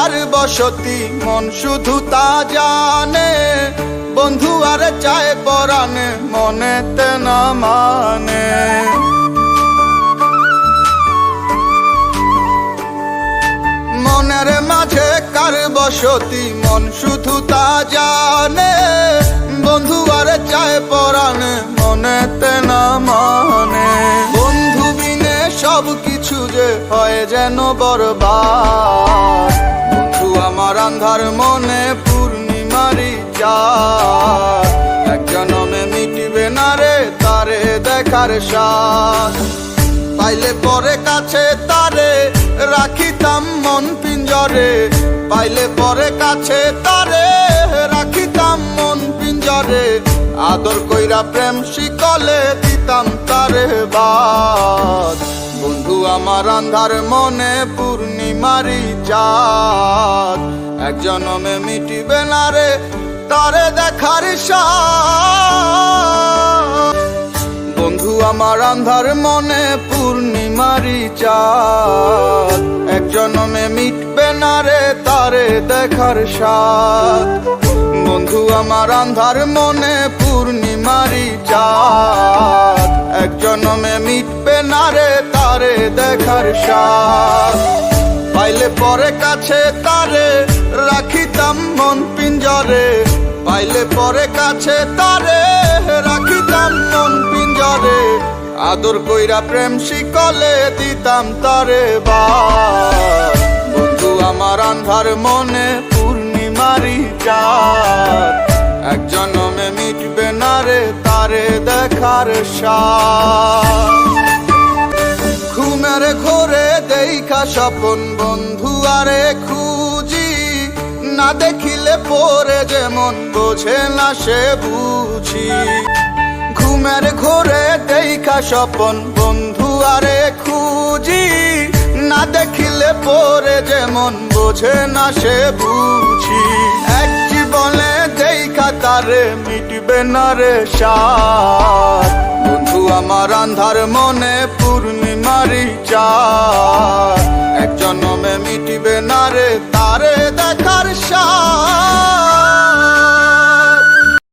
কার বসতি মন শুধু তা জানে, বন্ধু আরে চায় পরাণে মনেতে না মানে। মনের মাঝে কার বসতি মন শুধু তা জানে, বন্ধু আরে চায় পরাণে মনেতে না মানে। বন্ধু বিনে সব কিছু যে হয় যেন বরবাদ, বন্ধু আমার আন্ধার মনে পূর্ণিমারি চাঁদ। এক জনমে মিটবে না রে তারে দেখার স্বাদ, পাইলে পরে কাছে তারে রাখিতাম মন পিঞ্জরে। পাইলে পরে কাছে তারে রাখিতাম মন পিঞ্জরে, আদর কইরা প্রেম শিকলে দিতাম তারে বাদ। বন্ধু আমার আন্ধার মনে পূর্ণিমারি চাঁদ, এক জনমে মিটিবে না রে তারে দেখার স্বাদ। বন্ধু আমার আন্ধার মনে পূর্ণিমারি চাঁদ, এক জনমে মিটবে না রে তারে দেখার স্বাদ। বন্ধু আমার আন্ধার মনে পূর্ণিমারি চাঁদ, এক জনমে মিটবে না রে তারে দেখার স্বাদ। পাইলে পরে কাছে তারে রাখিতাম মন পিঞ্জরে। পাইলে পরে কাছে তারে রাখিতাম মন পিঞ্জরে, আদর কইরা প্রেম শিকলে দিতাম তারে বাদ। বন্ধু আমার আন্ধার মনে পূর্ণিমারি চাঁদ, এক জনমে মিটবে না রে তারে দেখার স্বাদ। ঘুমের ঘোরে দেখা স্বপন বন্ধু আরে খুঁজি, না দেখিলে পরে যেমন বোঝে না সে বুঝি। ঘুমের ঘোরে দেখা স্বপন বন্ধু আরে খুঁজি, না দেখিলে পরে যেমন বোঝে না সে বুঝি। এক জীবনে দেখা তারে মিটবে না রে স্বাদ, বন্ধু আমার আন্ধার মনে পূর্ণিমারি চাঁদ।